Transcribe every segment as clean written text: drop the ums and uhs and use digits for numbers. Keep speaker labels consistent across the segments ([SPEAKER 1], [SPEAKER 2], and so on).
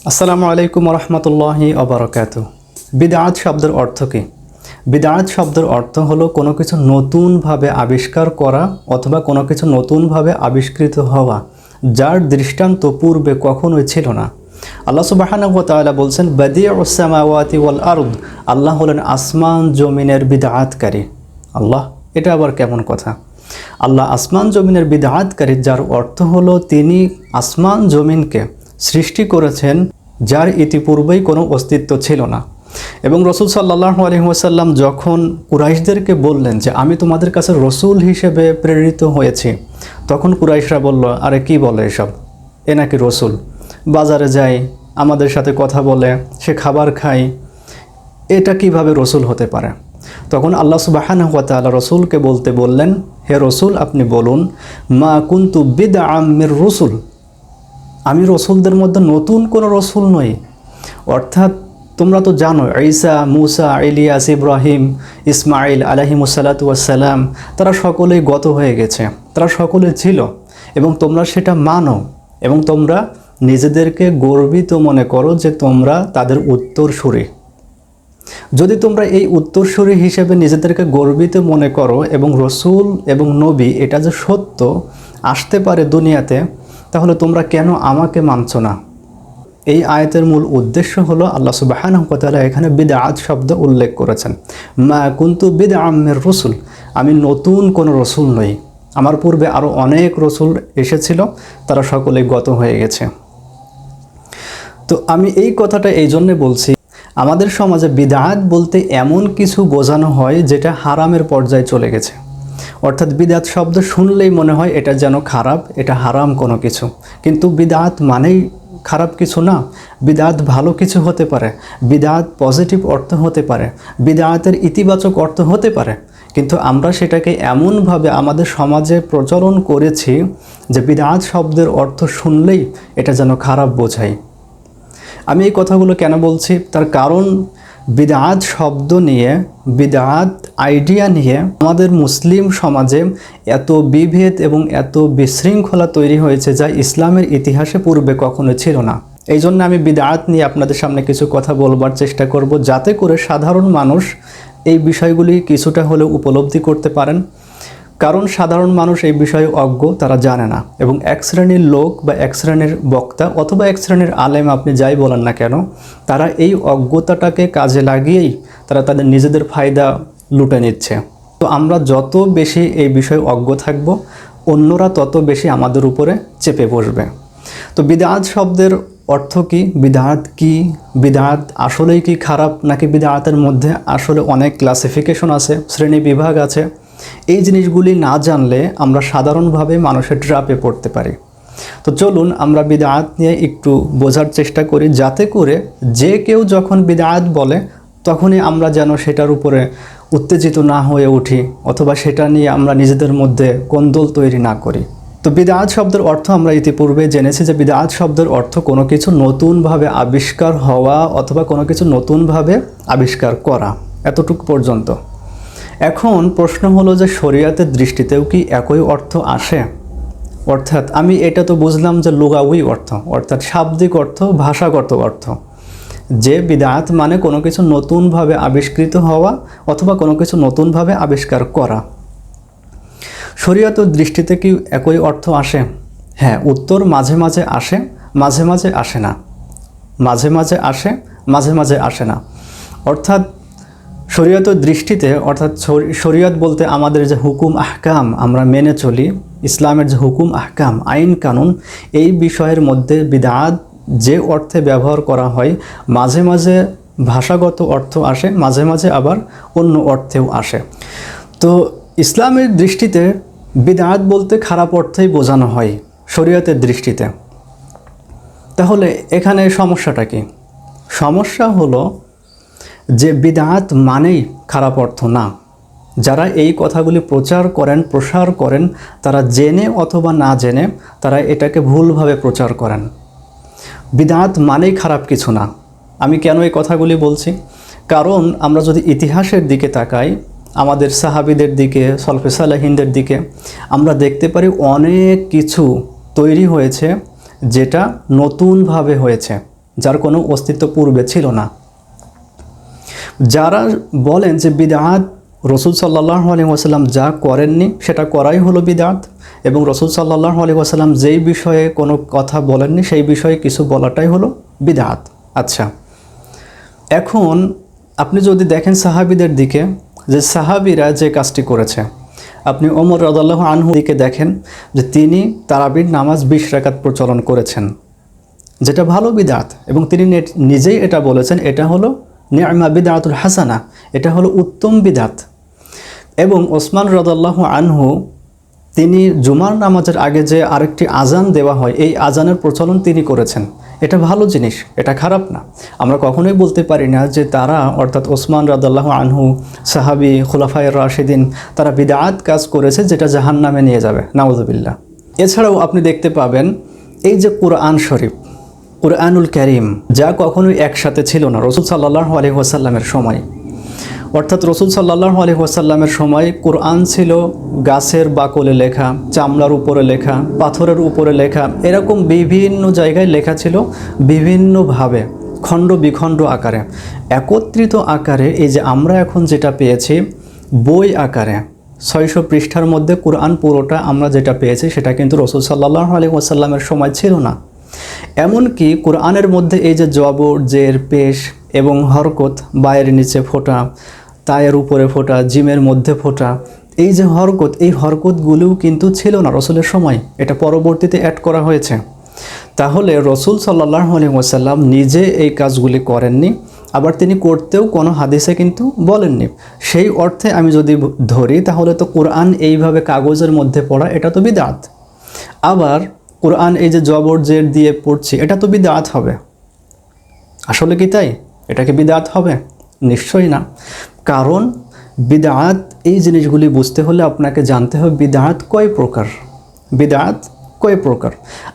[SPEAKER 1] আসসালামু আলাইকুম রহমতুল্লাহি ওবারাকাতুহু। বিদআত শব্দের অর্থ কী? বিদআত শব্দের অর্থ হলো কোনো কিছু নতুনভাবে আবিষ্কার করা অথবা কোনো কিছু নতুনভাবে আবিষ্কৃত হওয়া, যার দৃষ্টান্ত পূর্বে কখনোই ছিল না। আল্লাহ সুবহানাহু ওয়া তাআলা বলছেন, বাদিউস সামাওয়াতি ওয়াল আরদ। আল্লাহ হলেন আসমান জমিনের বিদআতকারী। আল্লাহ, এটা আবার কেমন কথা? আল্লাহ আসমান জমিনের বিদআতকারী, যার অর্থ হলো তিনি আসমান জমিনকে সৃষ্টি করেছেন যার ইতিপূর্বেই কোনো অস্তিত্ব ছিল না। এবং রসুল সাল্লাল্লাহু আলাইহি ওয়াসাল্লাম যখন কুরাইশদেরকে বললেন যে আমি তোমাদের কাছে রসুল হিসেবে প্রেরিত হয়েছি, তখন কুরাইশরা বলল, আরে কি বলে এসব? এ নাকি রসুল? বাজারে যায়, আমাদের সাথে কথা বলে, সে খাবার খায়, এটা কিভাবে রসুল হতে পারে? তখন আল্লাহ সুবহানাহু ওয়া তাআলা রসুলকে বলতে বললেন, হে রসুল, আপনি বলুন, মা কুনতু বিদআম মির রসুল, আমি রসুলদের মধ্যে নতুন কোনো রসুল নই। অর্থাৎ তোমরা তো জানো, ঈসা, মুসা, ইলিয়াস, ইব্রাহিম, ইসমাইল আলাইহিমুসসালাতু ওয়াসসালাম, তারা সকলেই গত হয়ে গেছে, তারা সকলে ছিল এবং তোমরা সেটা মানো এবং তোমরা নিজেদেরকে গর্বিত মনে করো যে তোমরা তাদের উত্তরসূরি। যদি তোমরা এই উত্তরসূরি হিসেবে নিজেদেরকে গর্বিত মনে করো এবং রসুল এবং নবী এটা যে সত্য আসতে পারে দুনিয়াতে, তাহলে তোমরা কেন আমাকে মানছো না? এই আয়াতের মূল উদ্দেশ্য হলো আল্লাহ সুবহানাহু ওয়া তাআলা এখানে বিদআত শব্দ উল্লেখ করেছেন। মা কুনতু বিদআম মির রসুল, আমি নতুন কোনো রসুল নই, আমার পূর্বে আরও অনেক রসুল এসেছিল, তারা সকলেই গত হয়ে গেছে। তো আমি এই কথাটা এই জন্যে বলছি, আমাদের সমাজে বিদআত বলতে এমন কিছু বোঝানো হয় যেটা হারামের পর্যায়ে চলে গেছে। অর্থাৎ বিদআত শব্দ শুনলেই মনে হয় এটা যেন খারাপ, এটা হারাম কোনো কিছু। কিন্তু বিদআত মানেই খারাপ কিছু না, বিদআত ভালো কিছু হতে পারে, বিদআত পজিটিভ অর্থ হতে পারে, বিদআতের ইতিবাচক অর্থ হতে পারে। কিন্তু আমরা সেটাকে এমনভাবে আমাদের সমাজে প্রচলন করেছি যে বিদআত শব্দের অর্থ শুনলেই এটা যেন খারাপ বোঝায়। আমি এই কথাগুলো কেন বলছি? তার কারণ বিদআত শব্দ নিয়ে, বিদআত আইডিয়া নিয়ে আমাদের মুসলিম সমাজে এত বিভেদ এবং এত বিশৃঙ্খলা তৈরি হয়েছে যা ইসলামের ইতিহাসে পূর্বে কখনো ছিল না। এই জন্য আমি বিদআত নিয়ে আপনাদের সামনে কিছু কথা বলবার চেষ্টা করব, যাতে করে সাধারণ মানুষ এই বিষয়গুলি কিছুটা হলেও উপলব্ধি করতে পারেন। কারণ সাধারণ মানুষ এই বিষয়ে অজ্ঞ, তারা জানে না। এবং এক শ্রেণীর লোক বা এক শ্রেণীর বক্তা অথবা এক শ্রেণীর আলেম, আপনি যাই বলেন না কেন, তারা এই অজ্ঞতাটাকে কাজে লাগিয়েই তারা তাদের নিজেদের ফায়দা লুটে নিচ্ছে। তো আমরা যত বেশি এই বিষয়ে অজ্ঞ থাকব, অন্যরা তত বেশি আমাদের উপরে চেপে বসবে। তো বিদআত শব্দের অর্থ কী? বিদআত কি? বিদআত আসলেই কি খারাপ, নাকি বিদআতের মধ্যে আসলে অনেক ক্লাসিফিকেশন আছে, শ্রেণী বিভাগ আছে? এই জিনিসগুলি না জানলে আমরা সাধারণভাবে মানুষের ট্র্যাপে পড়তে পারি। তো চলুন আমরা বিদআত নিয়ে একটু বোঝার চেষ্টা করি, যাতে করে যে কেউ যখন বিদআত বলে তখনই আমরা যেন সেটার উপরে উত্তেজিত না হয়ে উঠি, অথবা সেটা নিয়ে আমরা নিজেদের মধ্যে কোন্দল তৈরি না করি। তো বিদআত শব্দের অর্থ আমরা ইতিপূর্বে জেনেছি যে বিদআত শব্দের অর্থ কোনো কিছু নতুনভাবে আবিষ্কার হওয়া অথবা কোনো কিছু নতুনভাবে আবিষ্কার করা, এতটুকু পর্যন্ত। এখন প্রশ্ন হলো যে শরীয়তের দৃষ্টিতেও কি একই অর্থ আসে? অর্থাৎ আমি এটা তো বুঝলাম যে লুগাউই অর্থ, অর্থাৎ শাব্দিক অর্থ, ভাষাগত অর্থ, যে বিদআত মানে কোনো কিছু নতুনভাবে আবিষ্কৃত হওয়া অথবা কোনো কিছু নতুনভাবে আবিষ্কার করা। শরীয়তের দৃষ্টিতে কি একই অর্থ আসে? হ্যাঁ, উত্তর মাঝে মাঝে আসে, মাঝে মাঝে আসে না। মাঝে মাঝে আসে, মাঝে মাঝে আসে না। অর্থাৎ শরীয়তের দৃষ্টিতে, অর্থাৎ শরীয়ত বলতে আমাদের যে হুকুম আহকাম আমরা মেনে চলি, ইসলামের যে হুকুম আহকাম, আইন কানুন, এই বিষয়ের মধ্যে বিদআত যে অর্থে ব্যবহার করা হয়, মাঝে মাঝে ভাষাগত অর্থ আসে, মাঝে মাঝে আবার অন্য অর্থেও আসে। তো ইসলামের দৃষ্টিতে বিদআত বলতে খারাপ অর্থেই বোঝানো হয় শরীয়তের দৃষ্টিতে। তাহলে এখানে সমস্যাটা কি? সমস্যা হলো যে বিদআত মানেই খারাপ অর্থ না। যারা এই কথাগুলি প্রচার করেন, প্রসার করেন, তারা জেনে অথবা না জেনে তারা এটাকে ভুলভাবে প্রচার করেন। বিদআত মানেই খারাপ কিছু না। আমি কেন এই কথাগুলি বলছি? কারণ আমরা যদি ইতিহাসের দিকে তাকাই, আমাদের সাহাবীদের দিকে, সলফে সালেহিনদের দিকে, আমরা দেখতে পারি অনেক কিছু তৈরি হয়েছে যেটা নতুনভাবে হয়েছে, যার কোনো অস্তিত্ব পূর্বে ছিল না। যারা বলেন যে বিদআত রসুল সাল্লাল্লাহু আলাইহি ওয়াসাল্লাম যা করেননি সেটা করাই হলো বিদআত, এবং রসুল সাল্লাল্লাহু আলাইহি ওয়াসাল্লাম যেই বিষয়ে কোনো কথা বলেননি সেই বিষয়ে কিছু বলাটাই হলো বিদআত। আচ্ছা, এখন আপনি যদি দেখেন সাহাবীদের দিকে, যে সাহাবীরা যে কাজটি করেছে, আপনি ওমর রাদিয়াল্লাহু আনহু দিকে দেখেন যে তিনি তারাবির নামাজ 20 রাকাত প্রচলন করেছেন, যেটা ভালো বিদআত, এবং তিনি নিজেই এটা বলেছেন এটা হলো নি'মা বিদআতুল হাসানা, এটা হলো উত্তম বিদআত। এবং ওসমান রাদিয়াল্লাহু আনহু তিনি জুমার নামাজের আগে যে আরেকটি আজান দেওয়া হয়, এই আজানের প্রচলন তিনি করেছেন। এটা ভালো জিনিস, এটা খারাপ না। আমরা কখনোই বলতে পারি না যে তারা, অর্থাৎ ওসমান রাদিয়াল্লাহু আনহু, সাহাবী, খুলাফায়ে রাশিদিন, তারা বিদআত কাজ করেছে যেটা জাহান্নামে নিয়ে যাবে, নাউযুবিল্লাহ। এছাড়াও আপনি দেখতে পাবেন এই যে কোরআন শরীফ, কুরআনুল কারীম, যা কখনোই একসাথে ছিল না রসুল সাল্লাল্লাহু আলাইহি ওয়াসাল্লামের সময়। অর্থাৎ রসুল সাল্লাল্লাহু আলাইহি ওয়াসাল্লামের সময় কোরআন ছিল গাছের বাকলে লেখা, চামড়ার উপরে লেখা, পাথরের উপরে লেখা, এরকম বিভিন্ন জায়গায় লেখা ছিল বিভিন্নভাবে, খণ্ড বিখণ্ড আকারে। একত্রিত আকারে এই যে আমরা এখন যেটা পেয়েছি বই আকারে 600 পৃষ্ঠার মধ্যে কোরআন পুরোটা আমরা যেটা পেয়েছি, সেটা কিন্তু রসুল সাল্লাল্লাহু আলাইহি ওয়াসাল্লামের সময় ছিল না। এমনকি কোরআনের মধ্যে এই যে জবর, জের, পেশ এবং হরকত, বায়ের নিচে ফোঁটা, তায়ের উপরে ফোঁটা, জিমের মধ্যে ফোঁটা, এই যে হরকত, এই হরকতগুলোও কিন্তু ছিল না রসুলের সময়, এটা পরবর্তীতে অ্যাড করা হয়েছে। তাহলে রসুল সাল্লাল্লাহু আলাইহি ওয়াসাল্লাম নিজে এই কাজগুলি করেননি, আবার তিনি করতেও কোনো হাদিসে কিন্তু বলেননি। সেই অর্থে আমি যদি ধরি তাহলে তো কোরআন এইভাবে কাগজের মধ্যে পড়া এটা তো বিদআত। আবার কোরআন এই যে জবর জের দিয়ে পড়ছি এটা তো বিদআত হবে। আসলে কি তাই? এটা কি বিদআত হবে? নিশ্চয়ই না। কারণ বিদআত, এই জিনিসগুলি বুঝতে হলে আপনাকে জানতে হবে বিদআত কয় প্রকার, বিদআত কয় প্রকার।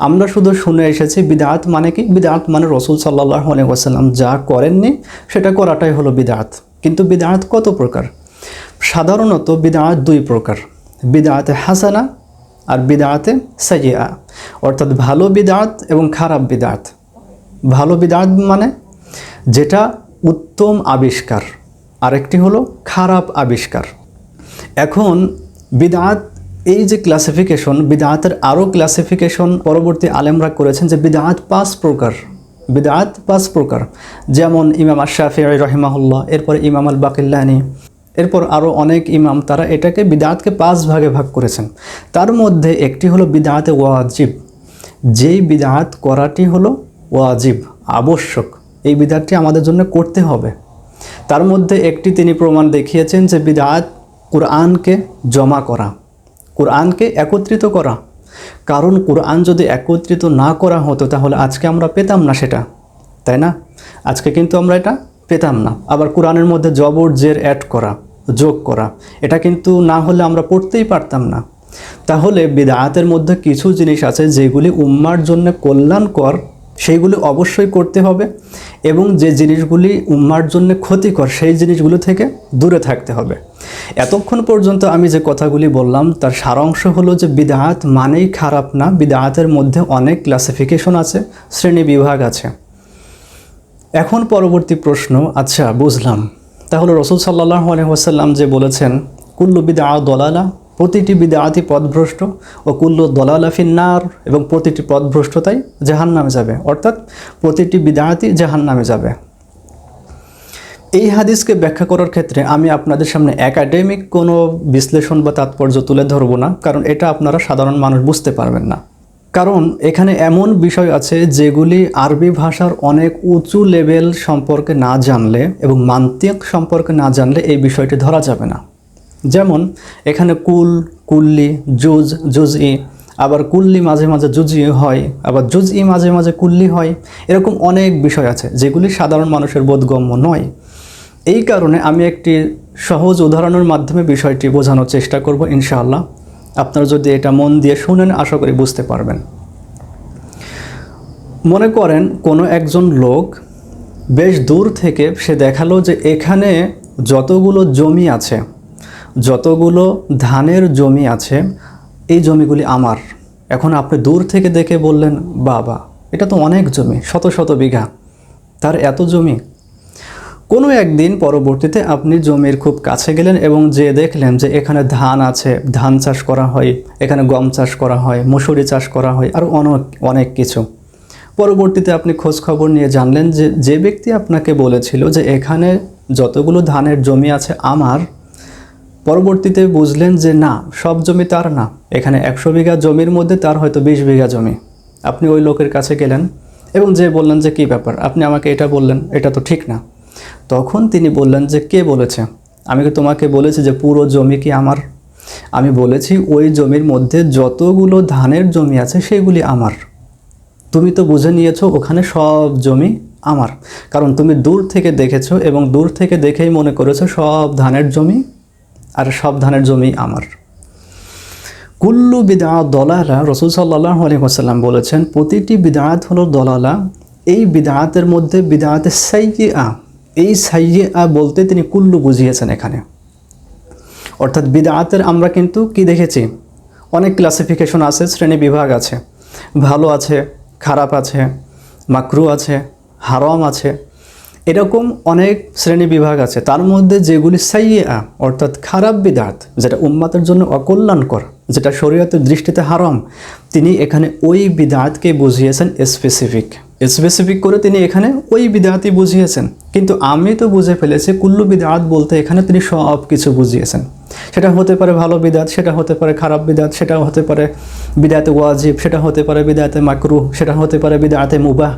[SPEAKER 1] আমরা শুধু শুনে এসেছি বিদআত মানে কি, বিদআত মানে রসুল সাল্লাল্লাহু আলাইহি ওয়াসাল্লাম যা করেননি সেটা করাটাই হলো বিদআত। কিন্তু বিদআত কত প্রকার? সাধারণত বিদআত 2 প্রকার, বিদআতে হাসানা আর বিদআতে সাইয়্যিআ, অর্থাৎ ভালো বিদআত এবং খারাপ বিদআত। ভালো বিদআত মানে যেটা উত্তম আবিষ্কার, আরেকটি হলো খারাপ আবিষ্কার। এখন বিদআত, এই যে ক্লাসিফিকেশন, বিদআতের আরও ক্লাসিফিকেশন পরবর্তী আলেমরা করেছেন যে বিদআত 5 প্রকার, বিদআত 5 প্রকার। যেমন ইমাম আশ-শাফিঈ রাহিমাহুল্লাহ, এরপর ইমাম আল বাকিল্লানি, এরপর আরও অনেক ইমাম, তারা এটাকে বিদআতকে 5 ভাগে ভাগ করেছেন। তার মধ্যে একটি হলো বিদআতে ওয়াজিব, যেই বিদআত করাটি হলো ওয়াজিব, আবশ্যক, এই বিদআতটি আমাদের জন্য করতে হবে। তার মধ্যে একটি তিনি প্রমাণ দেখিয়েছেন যে বিদআত কোরআনকে জমা করা, কোরআনকে একত্রিত করা। কারণ কোরআন যদি একত্রিত না করা হতো তাহলে আজকে আমরা পেতাম না সেটা, তাই না? আজকে কিন্তু আমরা এটা পেতাম না। আবার কোরআনের মধ্যে জবর জের অ্যাড করা, যোগ করা, এটা কিন্তু না হলে আমরা পড়তেই পারতাম না। তাহলে বিদআতের মধ্যে কিছু জিনিস আছে যেগুলি উম্মার জন্য কল্যাণকর, সেইগুলি অবশ্যই করতে হবে, এবং যে জিনিসগুলি উম্মার জন্য ক্ষতিকর সেই জিনিসগুলো থেকে দূরে থাকতে হবে। এতক্ষণ পর্যন্ত আমি যে কথাগুলি বললাম তার সারাংশ হলো যে বিদআত মানেই খারাপ না, বিদআতের মধ্যে অনেক ক্লাসিফিকেশন আছে, শ্রেণী বিভাগ আছে। এখন পরবর্তী প্রশ্ন, আচ্ছা বুঝলাম, তাহলে রসুল সাল্লাল্লাহু আলাইহি ওয়াসাল্লাম যে বলেছেন কুল্লু বিদআত দলালা, প্রতিটি বিদআতই পথভ্রষ্ট, ও কুল্লু দলালা ফিন্নার, এবং প্রতিটি পথভ্রষ্টতাই জাহান্নামে যাবে, অর্থাৎ প্রতিটি বিদআতই জাহান্নামে যাবে। এই হাদিসকে ব্যাখ্যা করার ক্ষেত্রে আমি আপনাদের সামনে একাডেমিক কোনো বিশ্লেষণ বা তাৎপর্য তুলে ধরব না, কারণ এটা আপনারা সাধারণ মানুষ বুঝতে পারবেন না। কারণ এখানে এমন বিষয় আছে যেগুলি আরবি ভাষার অনেক উঁচু লেভেল সম্পর্কে না জানলে এবং মান্তিক সম্পর্কে না জানলে এই বিষয়টি ধরা যাবে না। যেমন এখানে কুল, কুল্লি, জুজ, জুজই, আবার কুল্লি মাঝে মাঝে জুজই হয়, আবার জুজই মাঝে মাঝে কুল্লি হয়, এরকম অনেক বিষয় আছে যেগুলি সাধারণ মানুষের বোধগম্য নয়। এই কারণে আমি একটি সহজ উদাহরণের মাধ্যমে বিষয়টি বোঝানোর চেষ্টা করব ইনশাআল্লাহ। আপনারা যদি এটা মন দিয়ে শুনেন আশা করি বুঝতে পারবেন। মনে করেন কোনো একজন লোক বেশ দূর থেকে সে দেখালো যে এখানে যতগুলো জমি আছে, যতগুলো ধানের জমি আছে, এই জমিগুলি আমার। এখন আপনি দূর থেকে দেখে বললেন, বাবা এটা তো অনেক জমি, শত শত বিঘা, তার এত জমি। কোনো একদিন পরবর্তীতে আপনি জমির খুব কাছে গেলেন এবং যে দেখলেন যে এখানে ধান আছে, ধান চাষ করা হয়, এখানে গম চাষ করা হয়, মসুরি চাষ করা হয়, আর অনেক কিছু। পরবর্তীতে আপনি খোঁজ খবর নিয়ে জানলেন যে যে ব্যক্তি আপনাকে বলেছিল যে এখানে যতগুলো ধানের জমি আছে আমার, পরবর্তীতে বুঝলেন যে না, সব জমি তার না, এখানে 100 বিঘা জমির মধ্যে তার হয়তো 20 বিঘা জমি। আপনি ওই লোকের কাছে গেলেন এবং যে বললেন যে কী ব্যাপার, আপনি আমাকে এটা বললেন, এটা তো ঠিক না। তখন তিনি বললেন যে কে বলেছে, আমি কি তোমাকে বলেছি যে পুরো জমি কি আমার? আমি বলেছি ওই জমির মধ্যে যতগুলো ধানের জমি আছে সেগুলি আমার। তুমি তো বুঝে নিয়েছো ওখানে সব জমি আমার, কারণ তুমি দূর থেকে দেখেছো এবং দূর থেকে দেখেই মনে করেছো সব ধানের জমি, আর সব ধানের জমি আমার। কুল্লু বিদআত দলালা, রাসূল সাল্লাল্লাহু আলাইহি ওয়াসাল্লাম বলেছেন প্রতিটি বিদআত হলো দলালা। এই বিদআতের মধ্যে বিদআতে সাইয়্যিআ, এই সাইয়্যিআ বলতে তিনি কুল্লু বুঝিয়েছেন এখানে। অর্থাৎ বিদআতের আমরা কিন্তু কি দেখেছি, অনেক ক্লাসিফিকেশন আছে, শ্রেণী বিভাগ আছে, ভালো আছে, খারাপ আছে, মাকরু আছে, হারাম আছে, এরকম অনেক শ্রেণী বিভাগ আছে। তার মধ্যে যেগুলি সাইয়্যিআ অর্থাৎ খারাপ বিদআত, যেটা উম্মাতের জন্য অকল্যাণকর, যেটা শরীয়তের দৃষ্টিতে হারাম, তিনি এখানে ওই বিদআতকে বুঝিয়েছেন স্পেসিফিক করে তিনি এখানে ওই বিদআতই বুঝিয়েছেন। কিন্তু আমি তো বুঝে ফেলেছি কুল্লু বিদআত বলতে এখানে তিনি সব কিছু বুঝিয়েছেন। সেটা হতে পারে ভালো বিদআত, সেটা হতে পারে খারাপ বিদআত, সেটা হতে পারে বিদআতে ওয়াজিব, সেটা হতে পারে বিদআতে মাকরুহ, সেটা হতে পারে বিদআতে মুবাহ।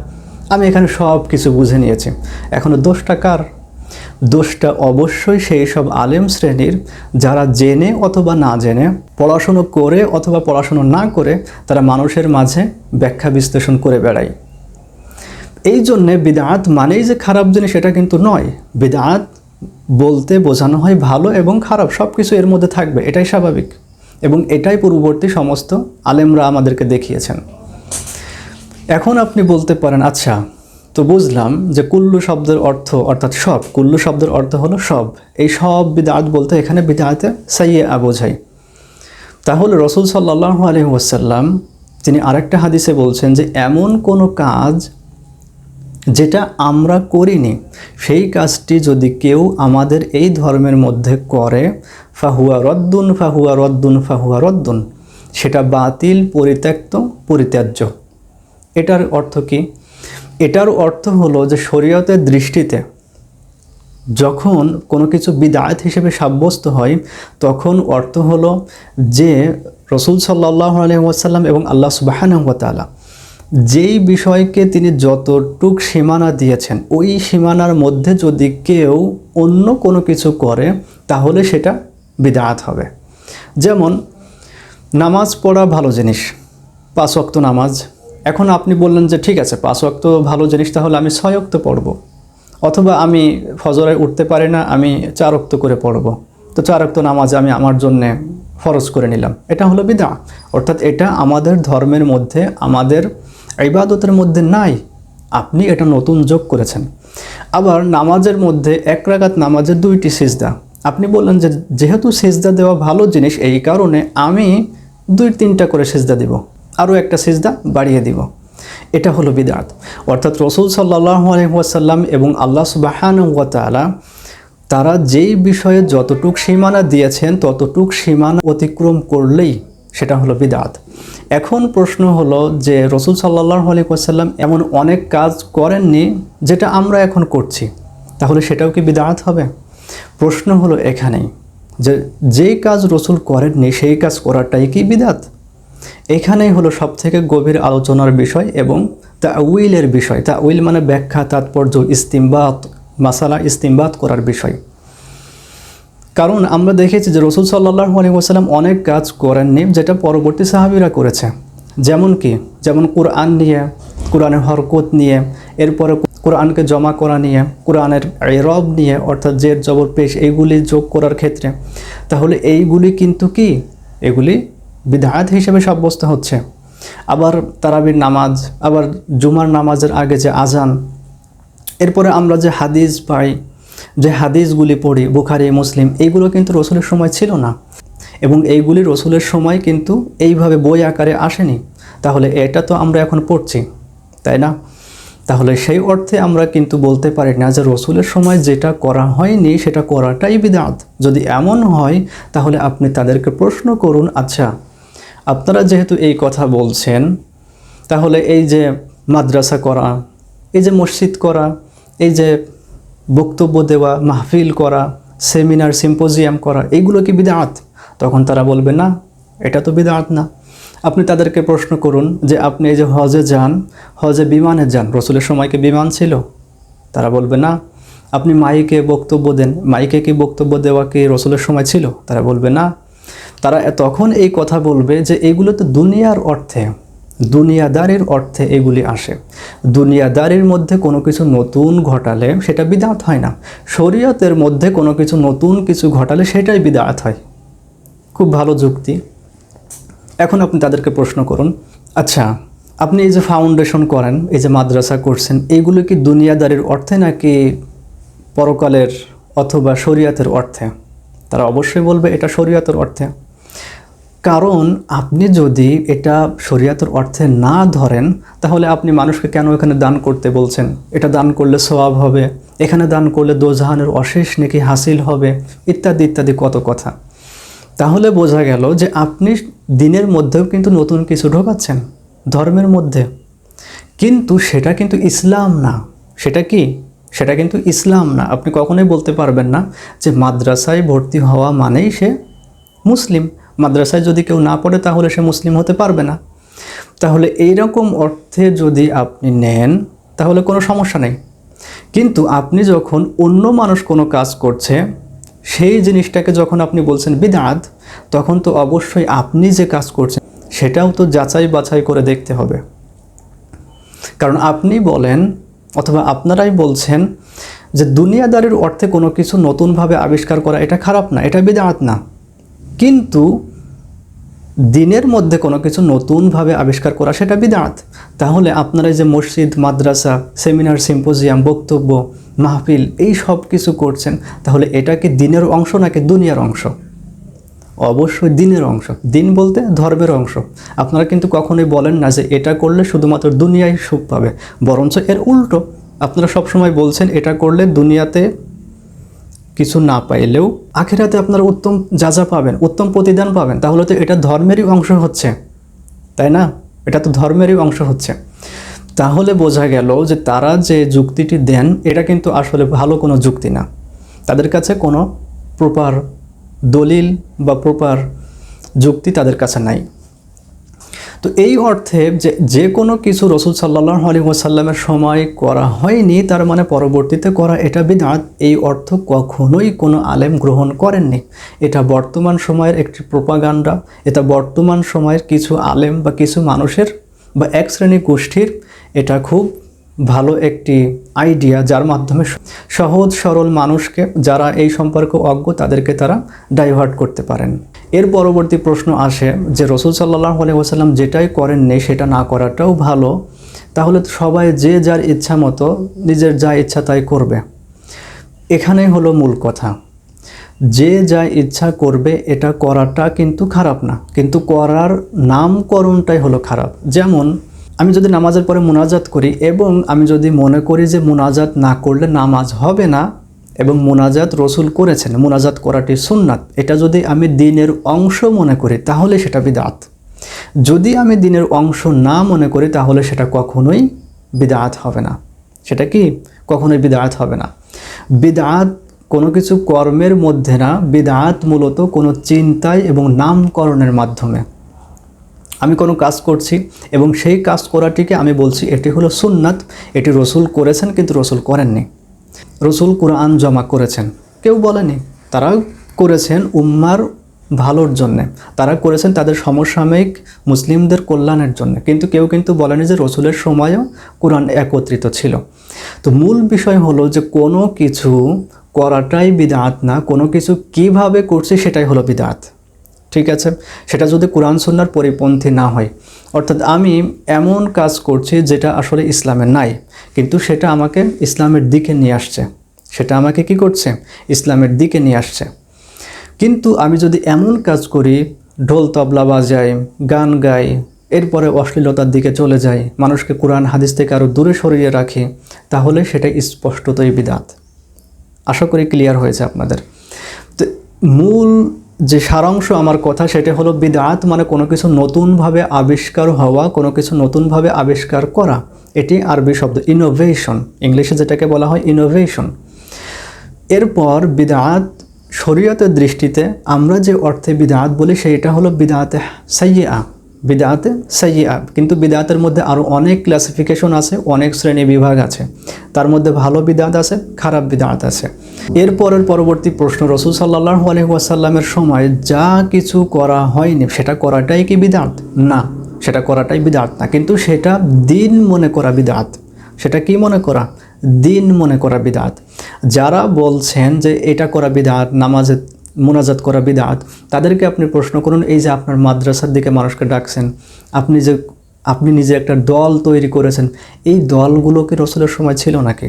[SPEAKER 1] আমি এখানে সব কিছু বুঝে নিয়েছি। এখনও দোষটা কার? দোষটা অবশ্যই সেই সব আলেম শ্রেণীর যারা জেনে অথবা না জেনে, পড়াশুনো করে অথবা পড়াশুনো না করে তারা মানুষের মাঝে ব্যাখ্যা বিশ্লেষণ করে বেড়ায়। এই জন্যে বিদআত মানেই যে খারাপ জিনিস এটা কিন্তু নয়। বিদআত বলতে বোঝানো হয় ভালো এবং খারাপ সব কিছু এর মধ্যে থাকবে, এটাই স্বাভাবিক এবং এটাই পূর্ববর্তী সমস্ত আলেমরা আমাদেরকে দেখিয়েছেন। এখন আপনি বলতে পারেন আচ্ছা, তো বুঝলাম যে কুল্লু শব্দের অর্থ অর্থাৎ সব, কুল্লু শব্দের অর্থ হলো সব, এই সব বিদআত বলতে এখানে বিদআতে সাইয়্যিআ বোঝায়। তাহলে রাসূল সাল্লাল্লাহু আলাইহি ওয়াসাল্লাম তিনি আরেকটা হাদিসে বলছেন যে এমন কোনো কাজ যেটা আমরা করিনি, সেই কাজটি যদি কেউ আমাদের এই ধর্মের মধ্যে করে ফাহুয়া রদ্দুন ফাহুয়া রদ্দুন ফাহুয়া রদ্দুন, সেটা বাতিল, পরিত্যক্ত, পরিত্যাজ্য। এটার অর্থ কি? এটার অর্থ হলো যে শরীয়তের দৃষ্টিতে যখন কোনো কিছু বিদআত হিসেবে সাব্যস্ত হয় তখন অর্থ হলো যে রাসূল সাল্লাল্লাহু আলাইহি ওয়াসাল্লাম এবং আল্লাহ সুবহানাহু ওয়া তাআলা যেই বিষয়কে তিনি যতটুক সীমানা দিয়েছেন ওই সীমানার মধ্যে যদি কেউ অন্য কোনো কিছু করে তাহলে সেটা বিদআত হবে। যেমন নামাজ পড়া ভালো জিনিস, 5 ওয়াক্ত নামাজ। এখন আপনি বললেন যে ঠিক আছে 5 ওয়াক্ত ভালো জিনিস, তাহলে আমি 6 ওয়াক্ত পড়ব, অথবা আমি ফজরে উঠতে পারি না, আমি 4 ওয়াক্ত করে পড়ব, তো 4 ওয়াক্ত নামাজ আমি আমার জন্যে ফরজ করে নিলাম। এটা হলো বিদআত, অর্থাৎ এটা আমাদের ধর্মের মধ্যে, আমাদের ইবাদতের মধ্যে নাই, আপনি এটা নতুন যোগ করেছেন। আবার নামাজের মধ্যে 1 রাকাত নামাজের 2টি সিজদা, আপনি বললেন যে যেহেতু সিজদা দেওয়া ভালো জিনিস এই কারণে আমি 2-3টা করে সিজদা দিব, আরও একটা সিজদা বাড়িয়ে দিব। এটা হলো বিদআত। অর্থাৎ রাসূল সাল্লাল্লাহু আলাইহি ওয়াসাল্লাম এবং আল্লাহ সুবহানাহু ওয়া তাআলা তারা যেই বিষয়ে যতটুক সীমানা দিয়েছেন ততটুক সীমানা অতিক্রম করলেই সেটা হলো বিদআত। এখন প্রশ্ন হলো যে রাসূল সাল্লাল্লাহু আলাইহি ওয়াসাল্লাম এমন অনেক কাজ করেননি যেটা আমরা এখন করছি, তাহলে সেটাও কি বিদআত হবে? প্রশ্ন হলো এখানেই যে যেই কাজ রাসূল করেননি সেই কাজ করাটাই কি বিদআত? এখানেই হলো সবথেকে গভীর আলোচনার বিষয় এবং তাউইলের বিষয়। তাউইল মানে ব্যাখ্যা, তাৎপর্য, ইস্তিমবাত, মাসালা ইস্তিমবাত করার বিষয়। কারণ আমরা দেখেছি যে রাসূল সাল্লাল্লাহু আলাইহি ওয়াসাল্লাম অনেক কাজ করেননি যেটা পরবর্তী সাহাবীরা করেছে। যেমন কোরআন নিয়ে, কোরআনের হরকত নিয়ে, এরপরে কোরআনকে জমা করা নিয়ে, কোরআনের ইরব নিয়ে অর্থাৎ জের জবর পেশ এইগুলি যোগ করার ক্ষেত্রে। তাহলে এইগুলি কিন্তু কি, এগুলি বিদআত হিসেবে সাব্যস্ত হচ্ছে। আবার তারাবির নামাজ, আবার জুমার নামাজের আগে যে আজান, এরপরে আমরা যে হাদিস পাই, যে হাদিসগুলি পড়ি বুখারী, মুসলিম, এইগুলো কিন্তু রাসূলের সময় ছিল না এবং এইগুলি রাসূলের সময় কিন্তু এইভাবে বই আকারে আসেনি। তাহলে এটা তো আমরা এখন পড়ছি, তাই না? তাহলে সেই অর্থে আমরা কিন্তু বলতে পারি না যে রসুলের সময় যেটা করা হয়নি সেটা করাটাই বিদআত। যদি এমন হয় তাহলে আপনি তাদেরকে প্রশ্ন করুন, আচ্ছা আপনারা যেহেতু এই কথা বলছেন, তাহলে এই যে মাদ্রাসা করা, এই যে মসজিদ করা, এই যে বক্তব্য দেওয়া, মাহফিল করা, সেমিনার সিম্পোজিয়াম করা, এইগুলো কি বিদআত? তখন তারা বলবে না, এটা তো বিদআত না। আপনি তাদেরকে প্রশ্ন করুন যে আপনি এই যে হজে যান, হজে বিমানে যান, রসুলের সময় কি বিমান ছিল? তারা বলবে না। আপনি মাইকে বক্তব্য দেন, মাইকে কি বক্তব্য দেওয়া কি রসুলের সময় ছিল? তারা বলবে না। তারা তখন এই কথা বলবে যে এগুলো তো দুনিয়ার অর্থে, দুনিয়াদারির অর্থে এগুলি আসে। দুনিয়াদারির মধ্যে কোনো কিছু নতুন ঘটালে সেটা বিদআত হয় না, শরীয়তের মধ্যে কোনো কিছু নতুন কিছু ঘটালে সেটাই বিদআত হয়। খুব ভালো যুক্তি। এখন আপনি তাদেরকে প্রশ্ন করুন, আচ্ছা আপনি এই যে ফাউন্ডেশন করেন, এই যে মাদ্রাসা করছেন, এইগুলো কি দুনিয়াদারির অর্থে নাকি পরকালের অথবা শরীয়তের অর্থে? তারা অবশ্যই বলবে এটা শরীয়তের অর্থে। কারণ আপনি যদি এটা শরীয়তের অর্থে না ধরেন, তাহলে আপনি মানুষকে কেন এখানে দান করতে বলছেন? এটা দান করলে সওয়াব হবে, এখানে দান করলে দোজাহানের অশেষ নেকি হাসিল হবে, ইত্যাদি ইত্যাদি কত কথা। তাহলে বোঝা গেল যে আপনি দিনের মধ্যেও কিন্তু নতুন কিছু ঢোকাচ্ছেন ধর্মের মধ্যে, কিন্তু সেটা কিন্তু ইসলাম না। সেটা কি? সেটা কিন্তু ইসলাম না। আপনি কখনোই বলতে পারবেন না যে মাদ্রাসায় ভর্তি হওয়া মানেই সে মুসলিম, মাদ্রাসায় যদি কেউ না পড়ে তাহলে সে মুসলিম হতে পারবে না। তাহলে এইরকম অর্থে যদি আপনি নেন তাহলে কোনো সমস্যা নেই। কিন্তু আপনি যখন অন্য মানুষ কোনো কাজ করছে সেই জিনিসটাকে যখন আপনি বলছেন বিদআত, তখন তো অবশ্যই আপনি যে কাজ করছেন সেটাও তো যাচাই বাছাই করে দেখতে হবে। কারণ আপনি বলেন অথবা আপনারাই বলছেন যে দুনিয়াদারির অর্থে কোনো কিছু নতুনভাবে আবিষ্কার করা এটা খারাপ না, এটা বিদআত না। কিন্তু দিনের মধ্যে কোনো কিছু নতুনভাবে আবিষ্কার করা সেটা বিদআত। তাহলে আপনারা যে মসজিদ, মাদ্রাসা, সেমিনার, সিম্পোজিয়াম, বক্তব্য, মাহফিল এই সব কিছু করছেন, তাহলে এটা কি দিনের অংশ নাকি দুনিয়ার অংশ? অবশ্যই দিনের অংশ। দিন বলতে ধর্মের অংশ। আপনারা কিন্তু কখনোই বলেন না যে এটা করলে শুধুমাত্র দুনিয়ায় সুখ পাবে, বরঞ্চ এর উল্টো। আপনারা সবসময় বলছেন এটা করলে দুনিয়াতে কিছু না পাইলেও আখিরাতে আপনারা উত্তম যাজা পাবেন, উত্তম প্রতিদান পাবেন। তাহলে তো এটা ধর্মেরই অংশ হচ্ছে, তাই না? এটা তো ধর্মেরই অংশ হচ্ছে। তাহলে বোঝা গেল যে তারা যে যুক্তিটি দেন এটা কিন্তু আসলে ভালো কোনো যুক্তি না। তাদের কাছে কোনো প্রপার দলিল বা প্রপার যুক্তি তাদের কাছে নাই। তো এই অর্থে যে কোনো কিছু রসুল সাল্লাল্লাহু আলাইহি ওয়াসাল্লামের সময় করা হয়নি তার মানে পরবর্তীতে করা এটা বিদআত, এই অর্থ কখনোই কোনো আলেম গ্রহণ করেননি। এটা বর্তমান সময়ের একটি প্রোপাগান্ডা। এটা বর্তমান সময়ের কিছু আলেম বা কিছু মানুষের বা এক শ্রেণী গোষ্ঠীর এটা খুব ভালো একটি আইডিয়া, যার মাধ্যমে সহজ সরল মানুষকে, যারা এই সম্পর্কে অজ্ঞ, তাদেরকে তারা ডাইভার্ট করতে পারেন। এর পরবর্তী প্রশ্ন আসে যে রসুল সাল্লাল্লাহু আলাইহি ওয়াসাল্লাম যেটাই করেননি সেটা না করাটাও ভালো, তাহলে সবাই যে যার ইচ্ছা মতো নিজের যা ইচ্ছা তাই করবে। এখানেই হলো মূল কথা, যে যা ইচ্ছা করবে এটা করাটা কিন্তু খারাপ না, কিন্তু করার নামকরণটাই হলো খারাপ। যেমন আমি যদি নামাজের পরে মুনাজাত করি এবং আমি যদি মনে করি যে মুনাজাত না করলে নামাজ হবে না এবং মুনাজাত রসুল করেছেন, মুনাজাত করাটি সুন্নাত, এটা যদি আমি দ্বীনের অংশ মনে করি তাহলে সেটা বিদআত। যদি আমি দ্বীনের অংশ না মনে করি তাহলে সেটা কখনোই বিদআত হবে না। সেটা কি? কখনোই বিদআত হবে না। বিদআত কোনো কিছু কর্মের মধ্যে না, বিদআত মূলত কোনো চিন্তায় এবং নামকরণের মাধ্যমে। আমি কোনো কাজ করছি এবং সেই কাজ করাটিকে আমি বলছি এটি হলো সুন্নাত, এটি রসুল করেছেন কিন্তু রসুল করেননি। রসুল কুরআন জমা করেছেন, কেউ বলেনি, তারা করেছেন উম্মার ভালোর জন্যে, তারা করেছেন তাদের সমসাময়িক মুসলিমদের কল্যাণের জন্য, কিন্তু কেউ কিন্তু বলেনি যে রসুলের সময়ও কুরআন একত্রিত ছিল। তো মূল বিষয় হলো যে কোনো কিছু করাটাই বিদআত না, কোনো কিছু কিভাবে করছি সেটাই হলো বিদআত। ঠিক আছে? সেটা যদি কোরআন সুন্নাহর পরিপন্থী না হয়, অর্থাৎ আমি এমন কাজ করছি যেটা আসলে ইসলামে নাই, কিন্তু সেটা আমাকে ইসলামের দিকে নিয়ে আসছে, সেটা আমাকে কি করছে? ইসলামের দিকে নিয়ে আসছে। কিন্তু আমি যদি এমন কাজ করি, ঢোল তবলা বাজাই, গান গাই, এরপরে অশ্লীলতার দিকে চলে যায়, মানুষকে কোরআন হাদিস থেকে আরও দূরে সরিয়ে রাখে, তাহলে সেটা স্পষ্টতই বিদআত। আশা করি ক্লিয়ার হয়েছে আপনাদের। তো মূল যে সারাংশ আমার কথা সেটা হলো বিদআত মানে কোনো কিছু নতুনভাবে আবিষ্কার হওয়া, কোনো কিছু নতুনভাবে আবিষ্কার করা। এটি আরবি শব্দ ইনোভেশন, ইংলিশে যেটাকে বলা হয় ইনোভেশন। এরপর বিদআত শরীয়তের দৃষ্টিতে আমরা যে অর্থে বিদআত বলি সেইটা হলো বিদআতে সাইয়্যিআ, বিদআতে সাইয়্যিআ। কিন্তু বিদআতের মধ্যে আরও অনেক ক্লাসিফিকেশন আছে, অনেক শ্রেণী বিভাগ আছে। তার মধ্যে ভালো বিদআত আছে, খারাপ বিদআত আছে। এরপরের পরবর্তী প্রশ্ন, রাসূল সাল্লাল্লাহু আলাইহি ওয়াসাল্লামের সময় যা কিছু করা হয়নি সেটা করাটাই কি বিদআত? না, সেটা করাটাই বিদআত না, কিন্তু সেটা দিন মনে করা বিদআত। সেটা কি মনে করা? দিন মনে করা বিদআত। যারা বলছেন যে এটা করা বিদআত, নামাজে মুনাজাত করা বিদআত, তাদেরকে আপনি প্রশ্ন করুন, এই যে আপনার মাদ্রাসার দিকে মানুষকে ডাকছেন, আপনি নিজে একটা দল তৈরি করেছেন, এই দলগুলো কি রাসূলের সময় ছিল নাকি?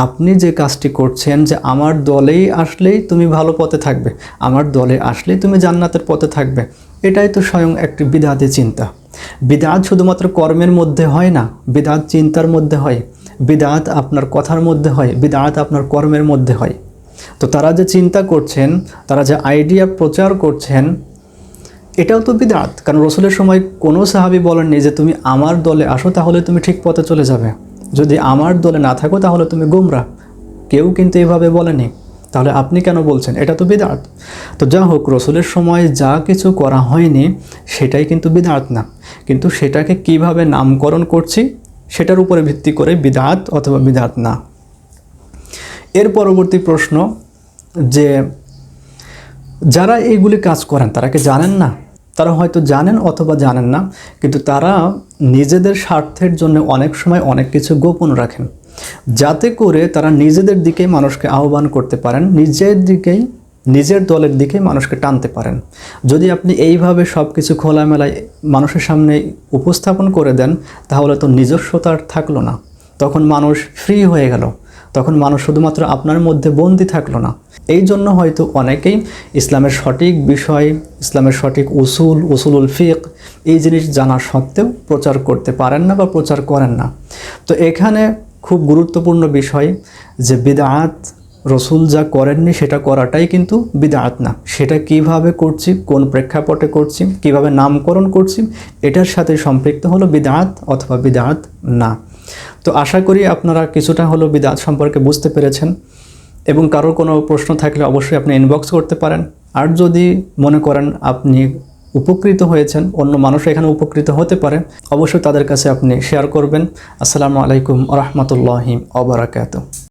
[SPEAKER 1] আপনি যে কাজটি করছেন যে আমার দলেই আসলেই তুমি ভালো পথে থাকবে, আমার দলে আসলেই তুমি জান্নাতের পথে থাকবে, এটাই তো স্বয়ং একটি বিদআতি চিন্তা। বিদআত শুধুমাত্র কর্মের মধ্যে হয় না, বিদআত চিন্তার মধ্যে হয়, বিদআত আপনার কথার মধ্যে হয়, বিদআত আপনার কর্মের মধ্যে হয়। তো তারা যে চিন্তা করছেন, তারা যে আইডিয়া প্রচার করছেন, এটাও তো বিদআত। কারণ রাসূলের সময় কোনো সাহাবী বলেননি যে তুমি আমার দলে আসো তাহলে তুমি ঠিক পথে চলে যাবে, যদি আমার দলে না থাকো তাহলে তুমি গোমরা। কেউ কিন্তু এভাবে বলেনি। তাহলে আপনি কেন বলছেন? এটা তো বিদআত। তো যা হোক, রাসূলের সময় যা কিছু করা হয়নি সেটাই কিন্তু বিদআত না, কিন্তু সেটাকে কিভাবে নামকরণ করছি সেটার উপরে ভিত্তি করে বিদআত অথবা বিদআত না। এর পরবর্তী প্রশ্ন যে যারা এইগুলি কাজ করেন তারা কি জানেন না? তারা হয়তো জানেন অথবা জানেন না, কিন্তু তারা নিজেদের স্বার্থের জন্য অনেক সময় অনেক কিছু গোপন রাখেন, যাতে করে তারা নিজেদের দিকে মানুষকে আহ্বান করতে পারেন, নিজের দলের দিকে মানুষকে টানতে পারেন। যদি আপনি এইভাবে সব কিছু খোলামেলায় মানুষের সামনে উপস্থাপন করে দেন, তাহলে তো নিজস্বতা আর থাকলো না, তখন মানুষ ফ্রি হয়ে গেল, তখন মানুষ শুধুমাত্র আপনার মধ্যে বন্দী থাকলো না। এই জন্য হয়তো অনেকেই ইসলামের সঠিক বিষয়, ইসলামের সঠিক উসুলুল ফিক এই জিনিস জানা সত্ত্বেও প্রচার করতে পারেন না বা প্রচার করেন না। তো এখানে খুব গুরুত্বপূর্ণ বিষয় যে বিদআত রাসূল যা করেননি সেটা করাটাই কিন্তু বিদআত না। সেটা কিভাবে করছি, কোন প্রেক্ষাপটে করছি, কিভাবে নামকরণ করছি, এটার সাথে সম্পৃক্ত হলো বিদআত অথবা বিদআত না। তো আশা করি আপনারা কিছুটা হলো বিদআত সম্পর্কে বুঝতে পেরেছেন, এবং কারোর কোনো প্রশ্ন থাকলে অবশ্যই আপনি ইনবক্স করতে পারেন। আর যদি মনে করেন আপনি উপকৃত হয়েছেন, অন্য মানুষ এখানে উপকৃত হতে পারে, অবশ্যই তাদের কাছে আপনি শেয়ার করবেন। আসসালামু আলাইকুম ওয়া রাহমাতুল্লাহি ওয়া বারাকাতুহু।